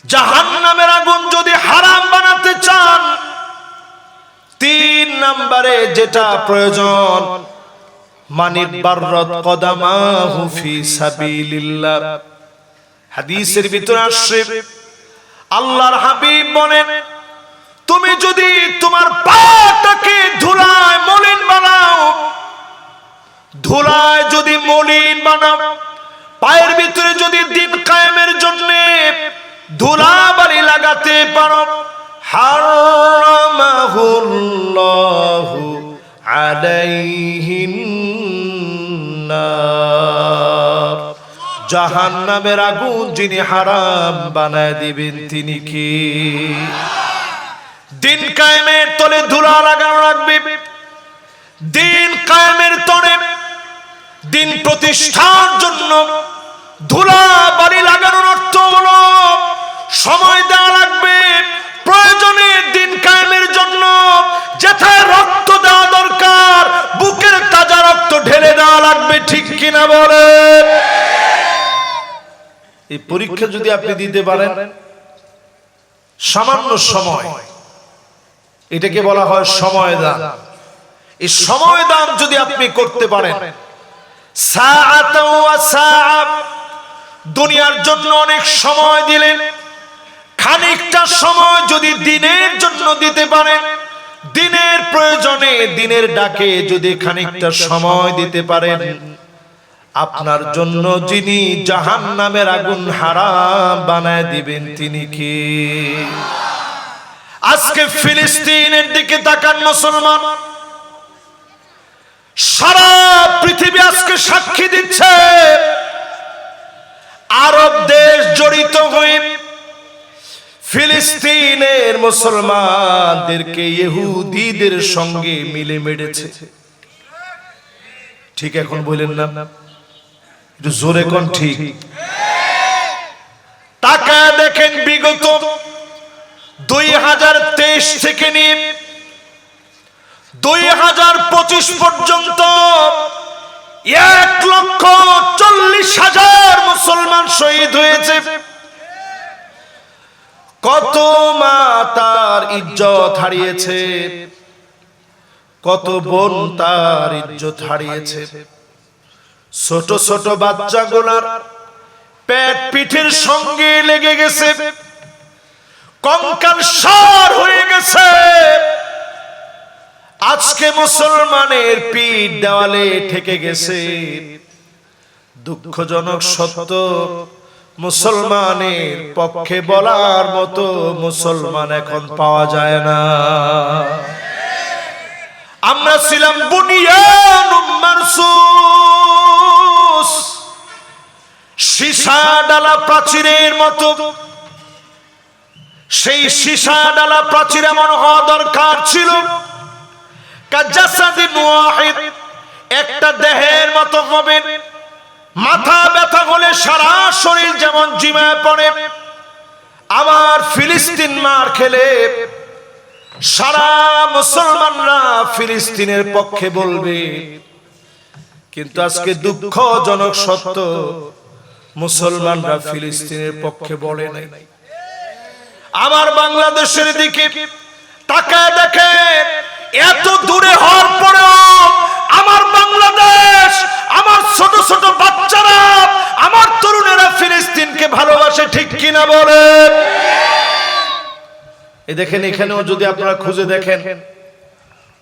জাহান্নামের আগুন যদি হারাম বানাতে চান, 3 নম্বরে যেটা প্রয়োজন, মানিত বাররাত কদামাহু ফি সাবিলিল্লাহ। হাদিসের ভিতরে আসছে আল্লাহর হাবিব বলেন, তুমি যদি তোমার পাটাকে ধুলায় মলিন বানাও, ধুলায় যদি মলিন বানাও, পায়ের ভিতরে যদি দিন কায়েমের জন্য ধুলাবালি লাগাতে পারো, হারামাহুল্লাহু আলাইহিন নার। জাহান্নামের আগুন যিনি হারাম বানায় দিবেন তিনি কি? দিন কায়েমের তলে ধুলা লাগানো রাখবে। দিন কায়েমের তলে, দিন প্রতিষ্ঠার জন্য ধুলা বালি লাগানোর অর্থ হলো সময় দেওয়া লাগবে। প্রয়োজনে দিন কায়েমের জন্য যেথায় রক্ত দেওয়া দরকার, বুকের তাজা রক্ত ঢেলে দেওয়া লাগবে। ঠিক কিনা বলে? এই পরীক্ষা যদি আপনি দিতে পারেন, সামান্য সময়, এটাকে বলা হয় সময় দান। এই সময় দান যদি আপনি করতে পারেন, সাআতাও ওয়া সাআ, দুনিয়ার জন্য অনেক সময় দিলেন, খানিকটা সময় যদি দিনের জন্য দিতে পারেন, দিনের প্রয়োজনে, দিনের ডাকে যদি খানিকটা সময় দিতে পারেন, আপনার জন্য যিনি জাহান্নামের আগুন হারাম বানায় দিবেন তিনি কি? আজকে ফিলিস্তিনের দিকে তাকান মুসলমান, সারা পৃথিবী আজকে সাক্ষী দিচ্ছে। আরব দেশ জড়িত হয়ে ফিলিস্তিনের মুসলমানদেরকে ইহুদিদের সঙ্গে মিলে মেরেছে। ঠিক এখন বলেন না? একটু জোরে কোন ঠিক? তাকায় দেখেন, বিগত 2023 থেকে নিয়ে 2025 পর্যন্ত 1,40,000 মুসলমান শহীদ হয়েছে। কত মা তার ইজ্জত হারিয়েছে, কত বোন তার ইজ্জত হারিয়েছে। ছোট ছোট বাচ্চাগুলার পেট পিঠের সঙ্গে লেগে গেছে, কঙ্কাল সার হয়ে গেছে। আজকে মুসলমানের পিঠ দেওয়ালে ঠেকে গেছে। দুঃখজনক সত্য, মুসলমানের পক্ষে বলার মতো মুসলমান এখন পাওয়া যায় না। আমরা ছিলাম বুনিয়ানুম মারসুস, সীসা ডালা প্রাচীরের মতো। সেই সীসা ডালা প্রাচীর এমন হওয়া দরকার ছিল, কাজাসাদিন ওয়াহিদ, একটা দেহের মতো হবে। মাথা ব্যথা হলে সারা শরীর যেমন জিমায় পড়ে, আবার ফিলিস্তিন মার খেলে সারা মুসলমানরা ফিলিস্তিনের পক্ষে বলবে। কিন্তু আজকে দুঃখজনক সত্য, মুসলমানরা ফিলিস্তিনের পক্ষে বলে নাই। আমার বাংলাদেশের দিকে তাকায় দেখেন, এত দূরে হওয়ার পরেও আমার বাংলাদেশ, আমার ছোট ছোট বাচ্চারা, আমার তরুণেরা ফিলিস্তিনকে ভালোবাসে। ঠিক কিনা বলেন? এই দেখেন, এখানেও যদি আপনারা খুঁজে দেখেন,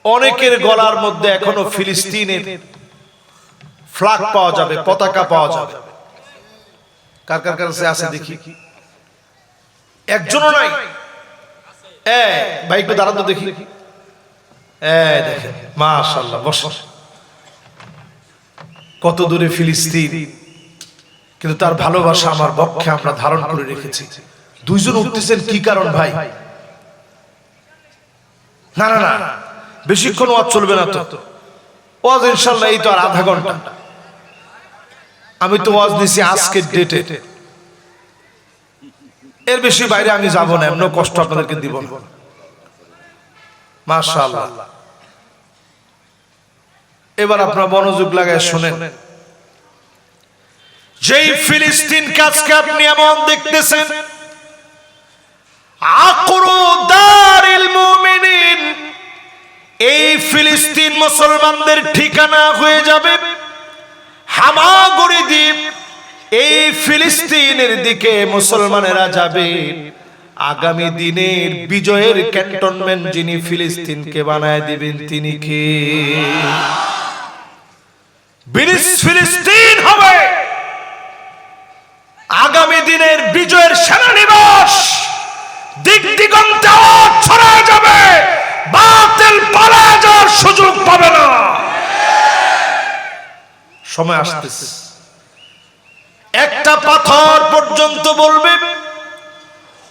অনেকের গলার মধ্যে এখনো ফিলিস্তিনের ফ্ল্যাগ পাওয়া যাবে, পতাকা পাওয়া যাবে। কার কার কাছে আছে দেখি? একজনও নাই। ভাই একটু দাঁড়ান তো দেখি। দেখেন, মাশাআল্লাহ, বস। কত দূরে ফিলিস্তিন, কিন্তু তার ভালোবাসা আমার পক্ষে আমরা ধারণ করে রেখেছি। দুইজন উঠতেছেন, কি কারণ ভাই? না না না, বেশিক্ষণ ওয়াজ চলবে না তো। ওয়াজ ইনশাআল্লাহ এই তো আর আধা ঘন্টা। আমি তো ওয়াজ দিছি আজকের ডেটে, এর বেশি বাইরে আমি যাব না, এমন কষ্ট আপনাদেরকে দিব না। মাশাআল্লাহ, এবার আপনারা মনোযোগ লাগায় শুনেন। যেই ফিলিস্তিন কাজকে আপনি এমন দেখতেছেন, মুসলমানদের ঠিকানা হয়ে যাবে হামাগুড়ি দ্বীপ। এই ফিলিস্তিনের দিকে মুসলমানেরা যাবে। আগামী দিনের বিজয়ের ক্যান্টনমেন্ট যিনি ফিলিস্তিনকে বানায় দিবেন তিনি কে? ফিলিস্তিন হবে আগামী দিনের বিজয়ের সেনানিবাস। দিক দিগন্তে ছড়ায় যাবে, বাতিল পালায় যাওয়ার সুযোগ পাবে না। সময় আসতেছে, একটা পাথর পর্যন্ত বলবে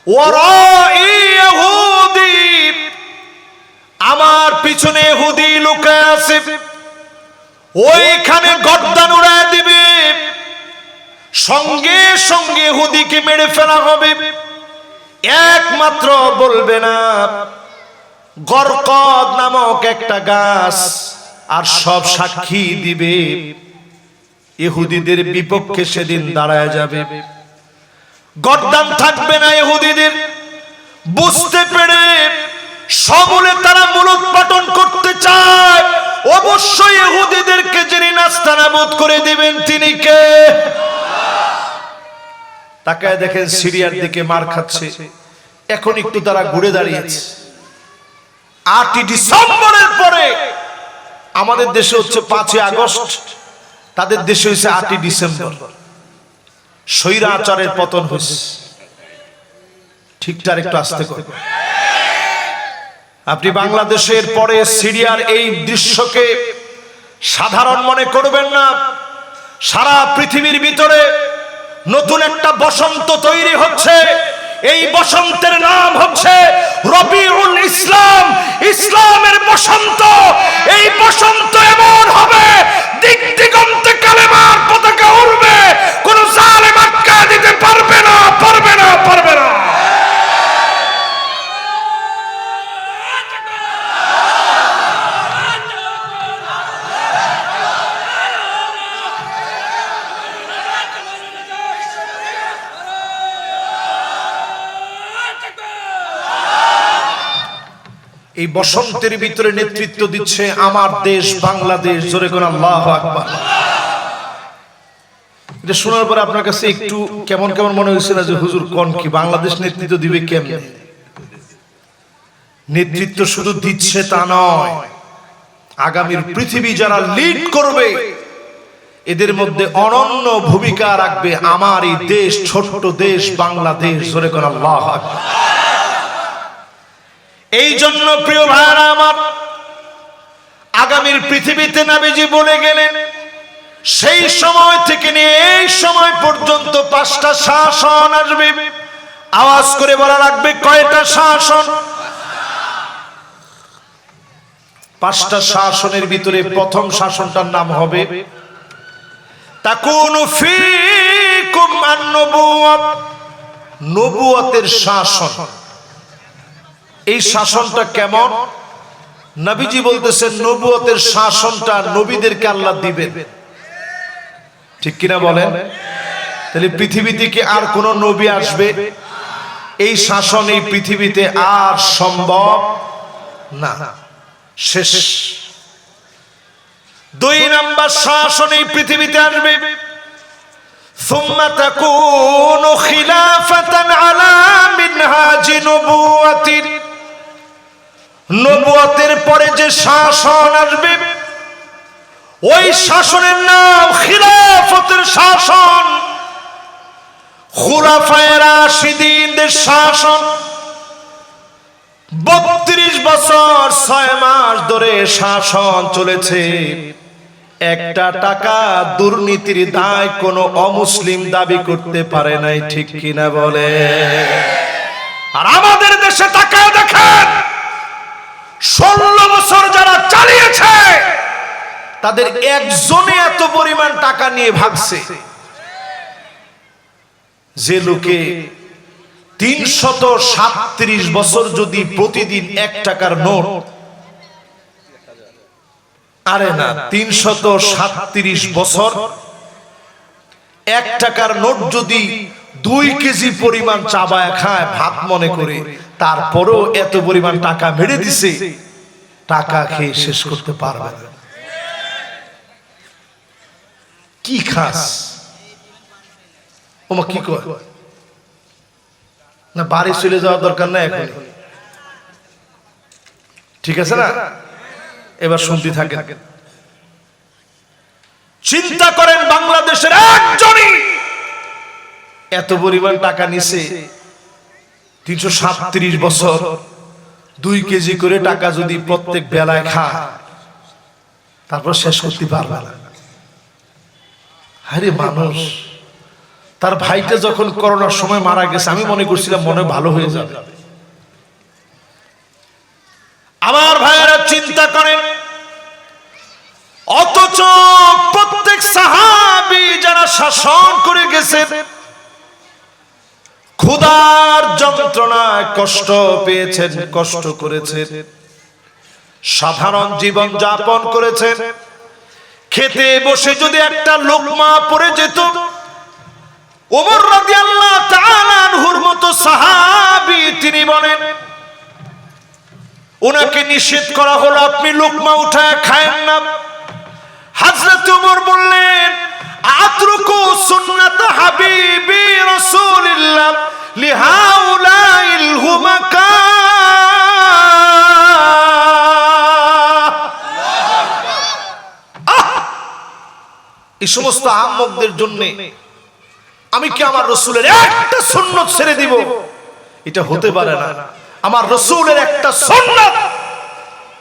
ওয়ারাই ইহুদি, আমার পিছনে ইহুদি লুকায় আছে, ওইখানে গর্দান উড়ায় দিবে, সঙ্গে সঙ্গে ইহুদিকে মেরে ফেলা হবে। একমাত্র বলবে না গরকদ নামক একটা গাছ, আর সব সাক্ষী দিবে ইহুদিদের বিপক্ষে সেদিন দাঁড়ায় যাবে। গর্দান থাকবে না ইহুদিদের। বুঝতে পেরে সমূলে তারা মূলোৎপাটন করতে চায়। অবশ্যই ইহুদিদেরকে যিনি নাস্তানাবুদ করে দিবেন তিনি কে? তাকায় দেখেন সিরিয়ার দিকে মার খাচ্ছে, এখন একটু তারা ঘুরে দাঁড়িয়েছে। 8 ডিসেম্বরের পরে আমাদের দেশে হচ্ছে 5 আগস্ট, তাদের দেশে হয়েছে 8 ডিসেম্বর। স্বৈরাচারের পতন হয়েছে। ঠিকঠাক একটু আস্তে করে। আপনি বাংলাদেশের পরে সিরিয়ার এই দৃশ্যকে সাধারণ মনে করবেন না। সারা পৃথিবীর ভিতরে নতুন একটা বসন্ত তৈরি হচ্ছে। এই বসন্তের নাম হচ্ছে রবিউল ইসলাম, ইসলামের বসন্ত। এই বসন্ত এমন হবে, দিক দিগন্তে কালেমার পতাকা উড়বে, কোন জালেম আটকা দিতে পারবে না, পারবে না, পারবে না। এই বসন্তের ভিতরে নেতৃত্ব দিচ্ছে আমার দেশ বাংলাদেশ। জোরে কোন আল্লাহু আকবার। এটা শোনার পরে আপনার কাছে একটু কেমন কেমন মনে হয়েছিল যে হুজুর কোন কি বাংলাদেশ নেতৃত্ব দিবে কেমনে? নেতৃত্ব শুধু দিচ্ছে তা নয়, আগামীর পৃথিবী যারা লিড করবে এদের মধ্যে অনন্য ভূমিকা রাখবে আমার এই দেশ, ছোট্ট দেশ বাংলাদেশ। জোরে কোন আল্লাহু আকবার। এই জন্য প্রিয় ভাইরা আমার, আগামীর পৃথিবীতে নবীজি বলে গেলেন সেই সময় থেকে নিয়ে এই সময় পর্যন্ত 5টা শাসন আসবে। আওয়াজ করে বলা লাগবে কয়টা শাসন? 5টা শাসনের ভিতরে প্রথম শাসনটার নাম হবে তাকুনু ফীকুম আন-নবুওয়াত, নবুয়তের শাসন। এই শাসনটা কেমন? নবীজি বলতেছেন নবুয়তের শাসনটা নবীদেরকে আল্লাহ দিবেন। ঠিক কিনা বলেন? তাহলে পৃথিবী থেকে আর কোন নবী আসবে এই শাসন এই পৃথিবীতে আর সম্ভব না, শেষ। 2 নাম্বার শাসন এই পৃথিবীতে আসবে ثم تكون خلافة على منهاج نبوة, নবুয়তের পরে যে শাসন আসবে ওই শাসনের নাম খিলাফতের শাসন, খুলাফায়ে রাশিদিনদের শাসন। 32 বছর 6 মাস ধরে শাসন চলেছে। একটা টাকা দুর্নীতির দায় কোনো অমুসলিম দাবি করতে পারে নাই। ঠিক কিনা বলে? আর আমাদের দেশে তাকায় দেখেন 16 বছর যারা চালিয়েছে তাদের একজনে এত পরিমাণ টাকা নিয়ে ভাগছে। যে লোকে 337 বছর যদি প্রতিদিন 1 টাকার নোট, আরে না 337 বছর 1 টাকার নোট যদি 2 কেজি পরিমাণ চাবায় খায় ভাত মনে করে, তারপরেও এত পরিমাণ টাকা মেরে দিছে, টাকা খেয়ে শেষ করতে পারবে না। কি খাস ওমা কি কয় না, বাড়ি চলে যাওয়ার দরকার নাই এখন, ঠিক আছে না? এবার শুনতে থাকেন। চিন্তা করেন বাংলাদেশের একজনই এত পরিমাণ টাকা নিছে, 337 বছর 2 কেজি করে টাকা যদি প্রত্যেক বেলায় খায়, তারপর শেষ করতে পারবে না। আরে মানুষ, তার ভাইটা যখন করোনার সময় মারা গেছে, আমি মনে করছিলাম মনে ভালো হয়ে যাবে। আমার ভাইয়েরা চিন্তা করেন, অথচ প্রত্যেক সাহাবী যারা শাসন করে গেছে, ক্ষুধার যন্ত্রণায় কষ্ট পেয়েছেন, কষ্ট করেছেন, সাধারণ জীবন যাপন করেছেন। খেতে বসে যদি একটা লোকমা পড়ে যেত, ওমর রাদিয়াল্লাহু তাআলা আনহুর মতো সাহাবী তিনি বলেন, ওনাকে নিষেধ করা হলো আপনি লোকমা উঠায় খায়েন না। হযরত ওমর বললেন, আতরুকু সুন্নাত হাবিবি রাসূলিল্লাহ লিহাউলাইল হুমাকা। এই সমস্ত আহম্মকদের জন্য আমি কি আমার রাসূলের একটা সুন্নাত ছেড়ে দিব? এটা হতে পারে না। আমার রাসূলের একটা সুন্নাত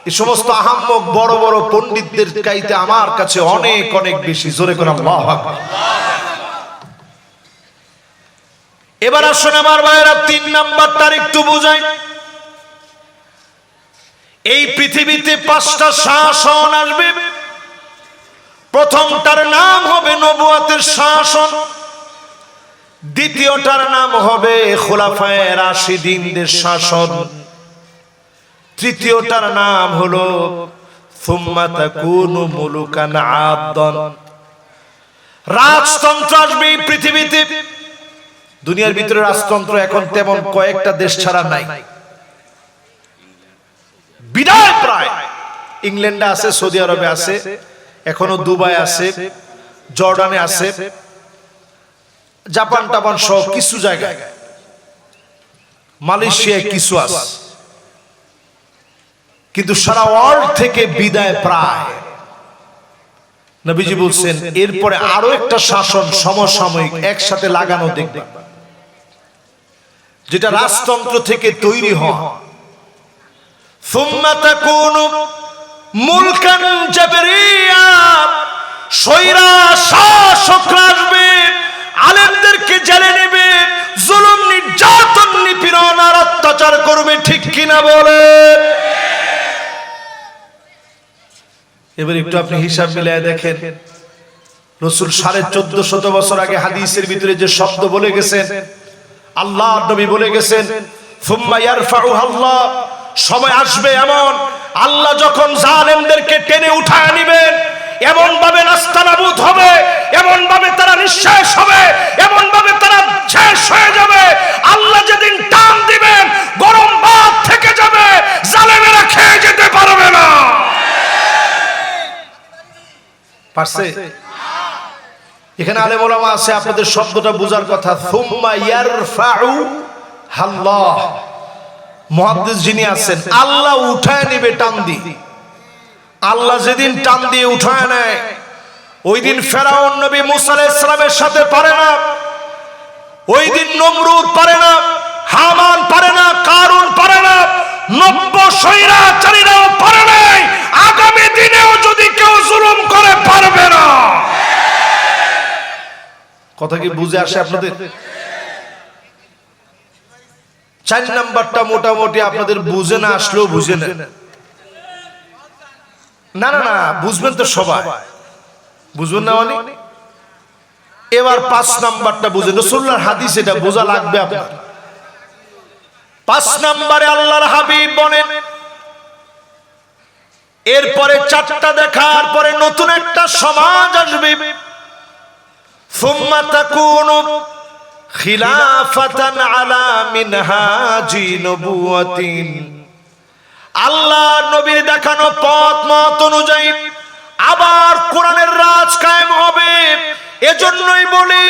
এই সমস্ত আহম্মক বড় বড় পণ্ডিতদের চাইতে আমার কাছে অনেক অনেক বেশি। জোরে করে আল্লাহু আকবার। এবার আসুন আমার ভাইয়েরা, 3 নাম্বারটা একটু বুঝাই। এই পৃথিবীতে 5টা শাসন আসবে। প্রথমটার নাম হবে নবুয়তের শাসন, দ্বিতীয়টার নাম হবে খুলাফায়ে রাশিদিনদের শাসন, তৃতীয়টার নাম হলো সুম্মা তাকুনু মুলুকান আদন। রাজতন্ত্র আসবে এই পৃথিবীতে। দুনিয়ার ভিতরে রাজতন্ত্র এখন তেমন কয়েকটা দেশ ছাড়া নাই, বিদায় প্রায়। ইংল্যান্ডে আছে, সৌদি আরবে আছে, এখনো দুবাই আছে, জর্ডানে আছে, জাপান টাপান সহ কিছু জায়গায়, মালয়েশিয়ায় কিছু আছে, কিন্তু সারা ওয়ার্ল্ড থেকে বিদায় প্রায়। নবীজি বলছেন এরপরে আরো একটা শাসন সমসাময়িক একসাথে লাগানো দেখবে, যেটা রাজতন্ত্র থেকে তৈরি হয়। সুম্মা তাকুনু মুলকান জাবরিয়া, সয়রা শাসকরা আসবে, আলেমদেরকে জেলে নেবে, জুলুম নির্যাতন নিপীড়ন আর অত্যাচার করবে। ঠিক কিনা বলে? এবার একটু আপনি হিসাব মিলিয়ে দেখেন, রাসূল 1450 বছর আগে হাদিসের ভিতরে যে শব্দ বলে গেছেন, আল্লাহর নবী বলে গেছেন, সুম্মা ইয়ারফাউহা আল্লাহ, সময় আসবে এমন আল্লাহ যখন জালেমদেরকে টেনে উঠায় নেবেন, এমন ভাবে নাস্তানাবুদ হবে, এমন ভাবে তারা নিঃশেষ হবে, এমন ভাবে তারা শেষ হয়ে যাবে। আল্লাহ যেদিন টান দিবেন, গরম ভাত থেকে যাবে, জালেমেরা খেয়ে যেতে পারবে না। পারছে? এখানে আলেম ওলামা আছে, আপনাদের শব্দটা বোঝার কথা। সুম্মা ইয়ারফাউ আল্লাহ, মুহাদ্দিস যিনি আছেন, আল্লাহ উঠায় নেবে টান দিয়ে। আল্লাহ যেদিন টান দিয়ে উঠায় নেয়, ওই দিন ফেরাউন নবী মুসা আলাইহিস সালামের সাথে পারে না, ওই দিন নমরুদ পারে না, হামান পারে না, কারুন পারে না, 90 স্বৈরাচারীরাও পারে নাই। আগামী দিনেও যদি কেউ জুলুম করে পারবে না। কথা কি বুঝে আসে আপনাদের? 4 নাম্বারটা মোটামুটি আপনাদের বুঝে না আসলেও বুঝে না। না না না, বুঝবেন তো সবাই, বুঝবেন না মানে? এবার 5 নাম্বারটা বুঝেন, রাসূলুল্লাহর হাদিস, এটা বোঝা লাগবে আপনার। 5 নম্বরে আল্লাহর হাবিব বলেন, এরপরে 4টা দেখার পরে নতুন একটা সমাজ আসবে। সুম্মা তাকুনু খিলাফাতান আলা মিনহাজি নবুওয়াতিন, আল্লাহ নবীর দেখানো পথ মত অনুযায়ী আবার কোরআনের রাজ কায়েম হবে। এজন্যই বলি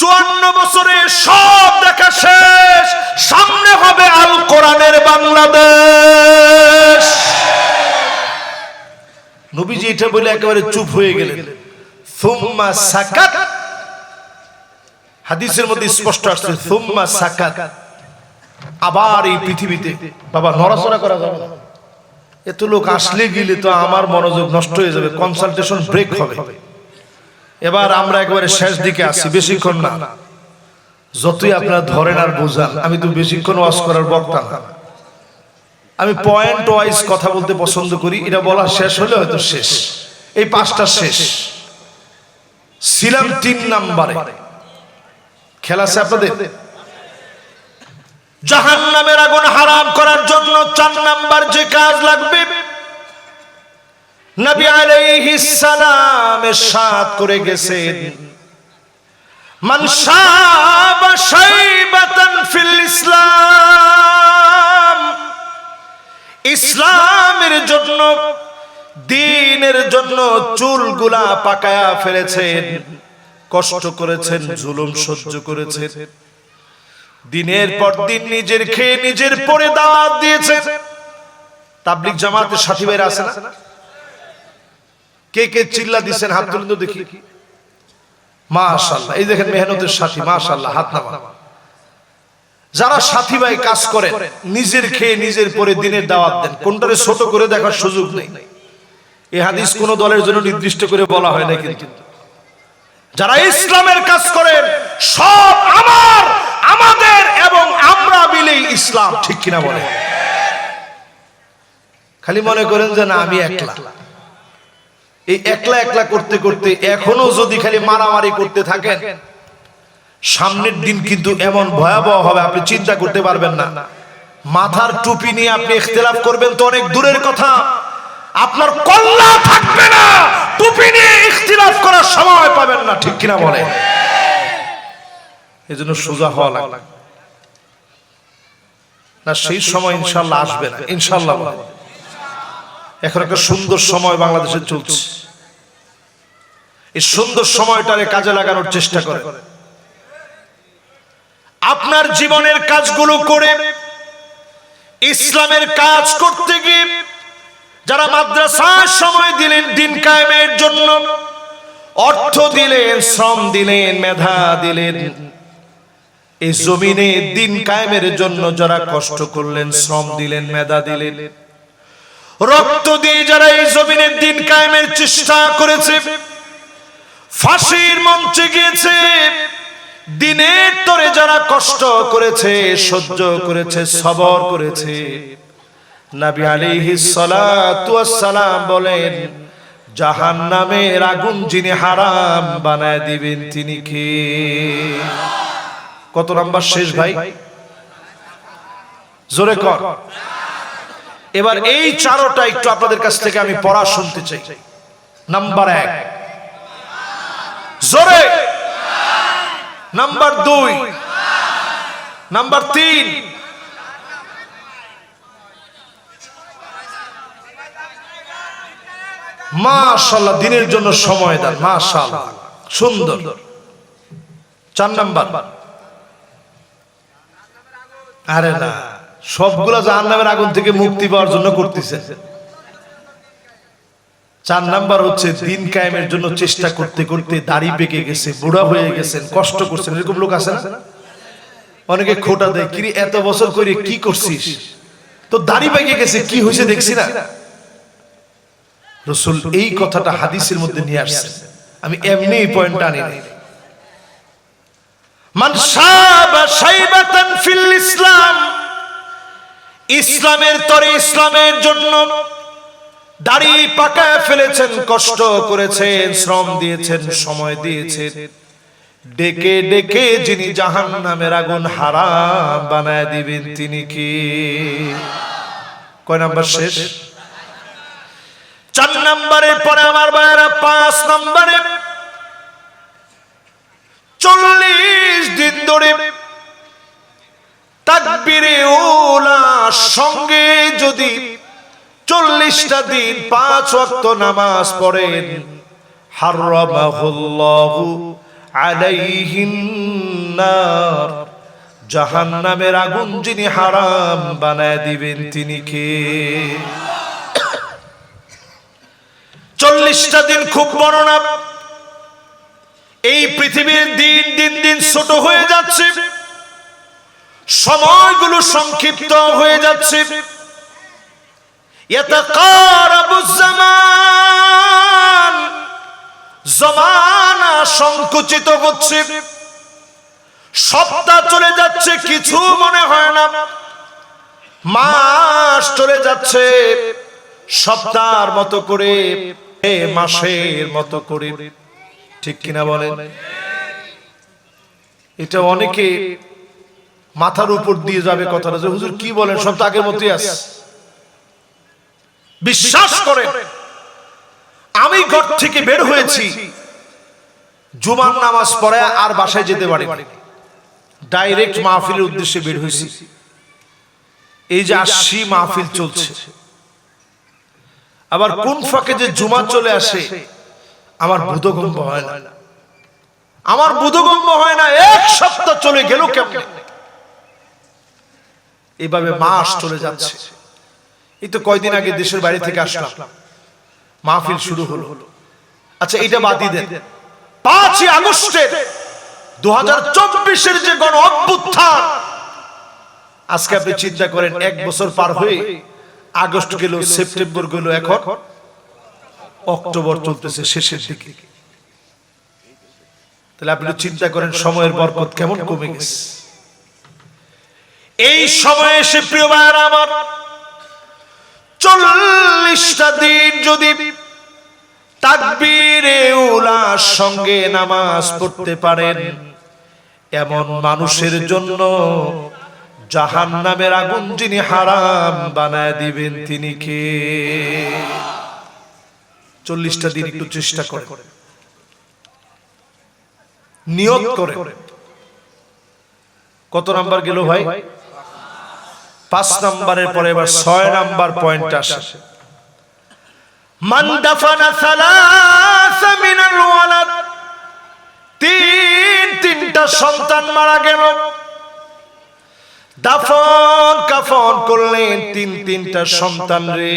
54 বছরে সব দেখা শেষ, সামনে হবে আল কোরআনের বাংলাদেশ। নবীজি এটা বলে একেবারে চুপ হয়ে গেলেন। সুম্মা সাকাত, হাদিসের মধ্যে স্পষ্ট আসছে সুম্মা সাকাত। আবার এই পৃথিবীতে বাবা নড়াচড়া করা যাবে না, এত লোক আসলে গেলে তো আমার মনোযোগ নষ্ট হয়ে যাবে, কনসালটেশন ব্রেক হবে। এবার আমরা একেবারে শেষ দিকে আসি, বেশিক্ষণ না, যতই আপনারা ধরেন আর বোঝান, আমি তো বেশিক্ষণ ওয়াজ করার বক্তা না, আমি পয়েন্ট ওয়াইজ কথা বলতে পছন্দ করি। এটা বলা শেষ হলে হয়তো শেষ, এই 5টা শেষ। ছিলাম 3 নম্বরে, খেলা আছে আপনাদের। জাহান্নামের আগুন হারাম করার জন্য 4 নাম্বার যে কাজ লাগবে, নবী আলাইহিস সালাম ইরশাদ করে গেছেন, মান শাবা শাইবাতান ফিল ইসলাম, ইসলামের জন্য, দ্বীনের জন্য চুলগুলা পাকায়া ফেলেছেন, কষ্ট করেছেন, জুলুম সহ্য করেছেন, দিনের পর দিন নিজের খেয়ে নিজের পরে দাওয়াত দিয়েছে। তাবলীগ জামাতের সাথী ভাইরা আছে না? কে কে চিল্লা দিচ্ছেন হাত তুলুন তো দেখি। মাশাআল্লাহ, এই দেখেন মেহনতের সাথী, মাশাআল্লাহ, হাত নামান। যারা সাথী ভাই কাজ করেন, নিজের খেয়ে নিজের পরে দিনের দাওয়াত দেন, কোনটারে ছোট করে দেখার সুযোগ নেই। এই হাদিস কোন দলের জন্য নির্দিষ্ট করে বলা হয় না, কিন্তু যারা ইসলামের কাজ করেন সব আমার, আমাদের এবং আমরা মিলেই ইসলাম, ঠিক কিনা বলে? খালি মনে করেন যে না আমি একলা, এই একলা একলা করতে করতে এখনো যদি খালি মারামারি করতে থাকেন, সামনের দিন কিন্তু এমন ভয়াবহ হবে আপনি চিন্তা করতে পারবেন না। মাথার টুপি নিয়ে আপনি ইখতিলাফ করবেন তো অনেক দূরের কথা, আপনার কল্লা থাকবে না, টুপি নিয়ে ইখতিলাফ করার সময় পাবেন না, ঠিক কিনা বলে? এজন্য সোজা হওয়া লাগবে না, সেই সময় ইনশাআল্লাহ আসবে না, ইনশাআল্লাহ। এখন একটা সুন্দর সময় বাংলাদেশে চলছে, এই সুন্দর সময়টারে কাজে লাগানোর চেষ্টা করে আপনার জীবনের কাজগুলো করে ইসলামের কাজ করতে গিয়ে যারা মাদ্রাসার সময় দিলেন দিন কায়েমের জন্য, অর্থ দিলেন, শ্রম দিলেন, মেধা দিলেন, এই জমিনে দিন কায়েমের জন্য যারা কষ্ট করলেন, শ্রম দিলেন, মেধা দিলেন, রক্ত দিয়ে যারা এই জমিনের দিন কায়েমের চেষ্টা করেছে, ফাঁসির মঞ্চে গিয়েছে, দিনের তরে যারা কষ্ট করেছে, সহ্য করেছে, সবর করেছে, নবী আলাইহিস সালাতু ওয়াস সালাম বলেন, জাহান্নামের আগুন যিনি হারাম বানায় দিবেন তিনি কে? কত নাম্বার শেষ ভাই? জোরে কর। এবার এই 4টা একটু আপনাদের কাছ থেকে আমি পড়া শুনতে চাই। নাম্বার 1 জোরে, নাম্বার 2, নাম্বার 3, মাশাআল্লাহ, দিনের জন্য সময় দেন, মাশাআল্লাহ, সুন্দর। 4 নাম্বার, আরে না, সবগুলা জাহান্নামের আগুন থেকে মুক্তি পাওয়ার জন্য করতেছে। 4 নাম্বার হচ্ছে দিন কায়েমের জন্য চেষ্টা করতে করতে দাড়ি পেকে গেছে, বুড়া হয়ে গেছেন, কষ্ট করছেন, এরকম লোক আছে না? অনেকে খোটা দেয়, কি এত বছর করে কি করছিস, তো দাড়ি পেকে গেছে, কি হয়েছে দেখছি না? রাসূল এই কথাটা হাদিসের মধ্যে নিয়ে আসছে, আমি এমনি এই পয়েন্টটা আনি নাই। মান শাবা শাইবাতান ফিল ইসলাম, ইসলামের তরে, ইসলামের জন্য দাড়ি পাকায় ফেলেছেন, কষ্ট করেছেন, শ্রম দিয়েছেন, সময় দিয়েছেন, ডেকে ডেকে যিনি জাহান্নামের আগুন হারাম বানায় দিবেন তিনি কি? কয় নাম্বার শেষ? 4 নাম্বারের পরে আমার ভাইরা 5 নাম্বারে 40 দিন ধরে তাকবীরে উলা সঙ্গে যদি 40টা দিন 5 ওয়াক্ত নামাজ পড়েন, হারামাহুল্লাহু আলাইহিন নার, জাহান্নামের আগুন যিনি হারাম বানায় দিবেন তিনি কে? 40টা দিন খুব বড় না। এই পৃথিবীর দিন দিন দিন ছোট হয়ে যাচ্ছে, সময়গুলো সংক্ষিপ্ত হয়ে যাচ্ছে। ইয়াতাকারাবুজ জামান, জমানা সংকুচিত হচ্ছে, সপ্তাহ চলে যাচ্ছে কিছু মনে হয় না, মাস চলে যাচ্ছে সপ্তাহের মতো করে, মাসের মতো করে, ঠিক কিনা বলেন? এটা অনেকে মাথার উপর দিয়ে যাবে কথাটা, যে হুজুর কি বলেন, সব তো আগের মতোই আছে। বিশ্বাস করেন, আমি ঘর থেকে বের হয়েছি জুমার নামাজ পড়ে আর বাসায় যেতে পারি, ডাইরেক্ট মাহফিলের উদ্দেশ্যে বের হয়েছি। এই যে 80 মাহফিল চলছে, আবার কোন ফাঁকে যে জুমা চলে আসে আমার বোধগম্য হয় না, আমার বোধগম্য হয় না। এক সপ্তাহ চলে গেল কেমন, এইভাবে মাস চলে যাচ্ছে। এই তো কয়দিন আগে দেশের বাইরে থেকে আসলাম, মাহফিল শুরু হলো। আচ্ছা এটা বাদই দেন, 5ই আগস্টের 2024-এর যে গণ অভ্যুত্থান, আজকে আপনি চিন্তা করেন 1 বছর পার হয়ে আগস্ট গেল, সেপ্টেম্বর গেল, এখন অক্টোবর চলতেছে শেষের দিকে। তাহলে আপনি চিন্তা করেন সময়ের বরকত কেমন কমে গেছে। এই সময়ে এসে প্রিয় ভাইরা আমার, 40টা দিন যদি তাকবীরে উলার সঙ্গে নামাজ পড়তে পারেন, এমন মানুষের জন্য জাহান্নামের আগুন যিনি হারাম বানায় দিবেন তিনি কে? 40টা দিন একটু চেষ্টা করে নিয়ত করে। কত নাম্বার গেল ভাই? 5 নাম্বারের পরে এবার 6 নাম্বার পয়েন্ট আসে। মান দাফানা সালাসা মিনাল ওয়ালাদ, তিনটা সন্তান মারা গেল, দাফন কাফন করলেন তিনটা সন্তান রে,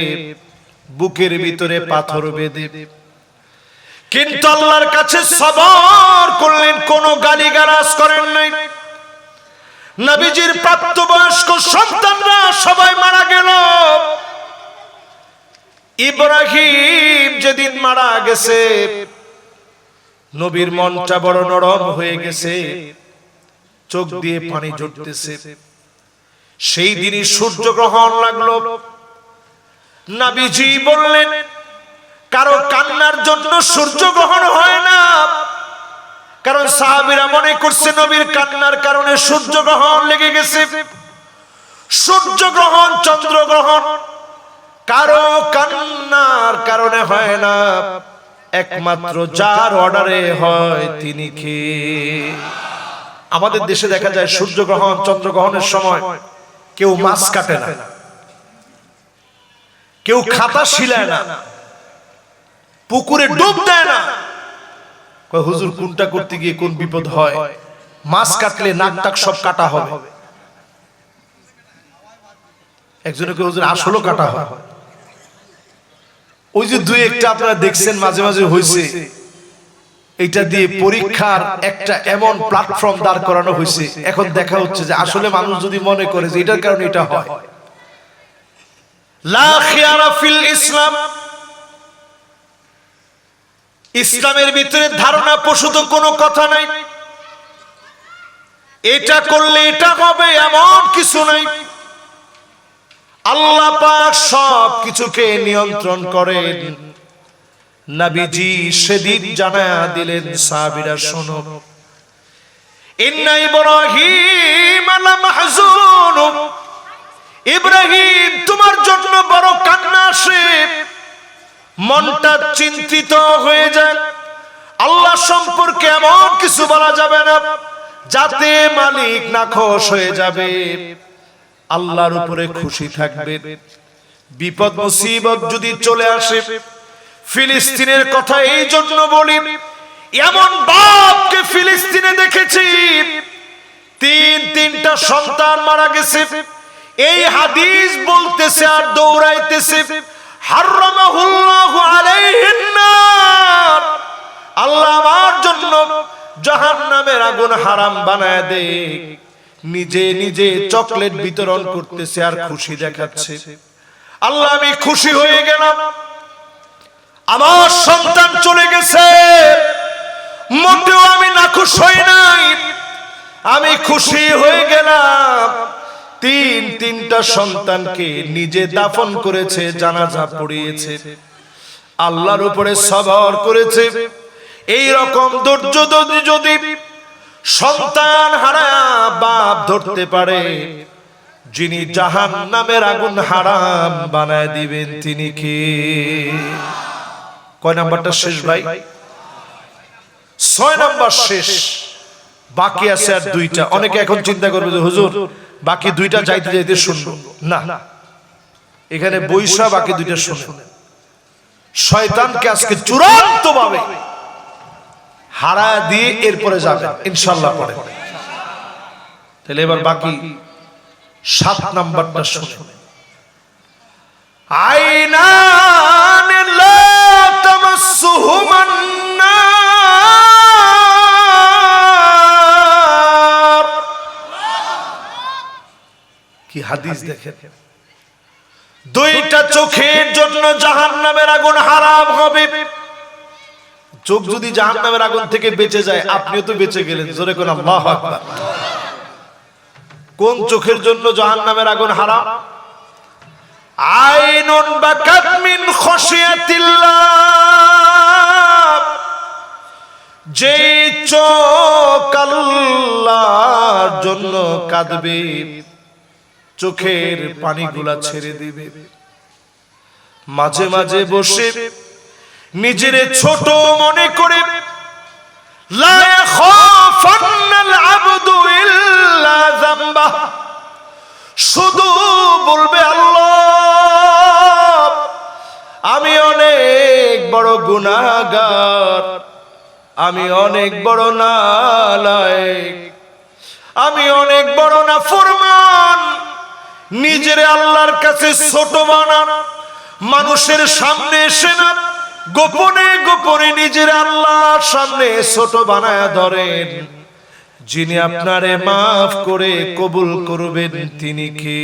বুকের ভিতরে পাথর বেঁধে, কিন্তু আল্লাহর কাছে সবর করলেন, কোনো গালিগালাজ করেন নাই। নবীজির প্রাপ্তবয়স্ক সন্তানরা সবাই মারা গেল। ইব্রাহিম যেদিন মারা গেছে, নবীর মনটা বড় নরম হয়ে গেছে, চোখ দিয়ে পানি ঝরতেছে। সেই দিনই সূর্যগ্রহণ লাগলো। নবীজি বললেন, কারো কান্নার জন্য সূর্যগ্রহণ হয় না, কারণ সাহাবীরা মনে করছে নবীর কান্নার কারণে সূর্যগ্রহণ লেগে গেছে। সূর্যগ্রহণ, চন্দ্রগ্রহণ কারো কান্নার কারণে হয় না, একমাত্র যার অর্ডারে হয় তিনি কে? আমাদের দেশে দেখা যায় সূর্যগ্রহণ, চন্দ্রগ্রহণের সময় কেউ মাছ কাটে না, কেউ খাতা শিলায় না, পুকুরে ডুব দেয় না। হুজুর কোনটা করতে গিয়ে কোন বিপদ হয়, মাছ কাটলে নাক টাক সব কাটা হবে। একজনকে হুজুর আসলও কাটা হয়। ওই যে 2-1টা আপনারা দেখছেন মাঝে মাঝে হয়েছে, এটা দিয়ে পরীক্ষার একটা এমন প্ল্যাটফর্ম দাঁড় করানো হয়েছে। এখন দেখা হচ্ছে যে আসলে মানুষ যদি মনে করে যে এটার কারণে এটা হয়। লা খিয়ারা ফিল ইসলাম, ইসলামের ভিতরে ধারণা প্রসূত কোনো কথা নাই। এটা করলে এটা হবে এমন কিছু নাই। আল্লাহ পাক সব কিছুকে নিয়ন্ত্রণ করেন। নবীজি সেদিন জানায়া দিলেন, সাহাবীরা শোনো, ইন্না ইব্রাহিম লামাহজুন, ইব্রাহিম তোমার জন্য বড় কান্না আসে, মনটা চিন্তিত হয়ে যায়। আল্লাহ সম্পর্কে এমন কিছু বলা যাবে না যাতে মালিক নাখোশ হয়ে যাবে, আল্লাহর উপরে খুশি থাকবে। বিপদ মুসিবত যদি চলে আসে, ফিলিস্তিনের কথা এই জন্য বলি, এমন বাপকে ফিলিস্তিনে দেখেছি তিনটা সন্তান মারা গেছে। এই হাদিস বলতেছে আর দৌড়াইতেছে, হারামাহুল্লাহু আলাইহিন নার, আল্লাহ আমার জন্য জাহান্নামের আগুন হারাম বানায় দে। নিজে নিজে চকলেট বিতরণ করতেছে আর খুশি দেখাচ্ছে। আল্লাহ আমি খুশি হয়ে গেলাম, আমার সন্তান চলে গেছে, মোটেও আমি নাখুশ হই নাই, আমি খুশি হয়ে গেলাম। তিনটা সন্তানকে নিজে দাফন করেছে, জানাজা পড়িয়েছে, আল্লাহর উপরে সবর করেছে। এই রকম ধৈর্য যদি সন্তান হারায়া বাপ ধরতে পারে, যিনি জাহান্নামের আগুন হারাম বানায় দিবেন তিনি কে? কয় নাম্বারটা শেষ ভাই? 6 নাম্বার শেষ। বাকি আছে আর 2টা। অনেকে এখন চিন্তা করবে যে হুজুর বাকি 2টা যাইতে যাইতে শুনবো না, এখানে বৈশা বাকি 2টা শুনে শয়তানকে আজকে চূড়ান্ত ভাবে হারা দিয়ে এরপরে যাবেন ইনশাআল্লাহ পরে। তাহলে এবার বাকি 7 নাম্বারটা শুনে। আইনান লা তামাসসুহুমান নার, কি হাদিস দেখেন, 2টা চোখের জন্য জাহান্নামের আগুন হারাম হবে। চোখ যদি জাহান্নামের আগুন থেকে বেঁচে যায়, আপনিও তো বেঁচে গেলেন, জোরে কোন আল্লাহু আকবার। কোন চোখের জন্য জাহান্নামের আগুন হারাম? আইনুন বাকাত মিন খাশিয়াতিল্লাহ, যে চোখ আল্লাহর জন্য কাঁদবে, চোখের পানিগুলা ছেড়ে দিবে। মাঝে মাঝে বসে নিজেরে ছোট মনে করে, লা ইয়াখাফান্নাল আবদু ইল্লা যামবা, শুধু বলবে আল্লাহ আমি অনেক বড় গুনাহগার, আমি অনেক বড় নালায়েক, আমি অনেক বড় নাফরমান। নিজের আল্লাহর কাছে ছোট বানান, মানুষের সামনে এসে না, গোপনে গোপনে নিজের আল্লাহর সামনে ছোট বানায়া ধরেন। যিনি আপনারে মাফ করে কবুল করবেন তিনি কে?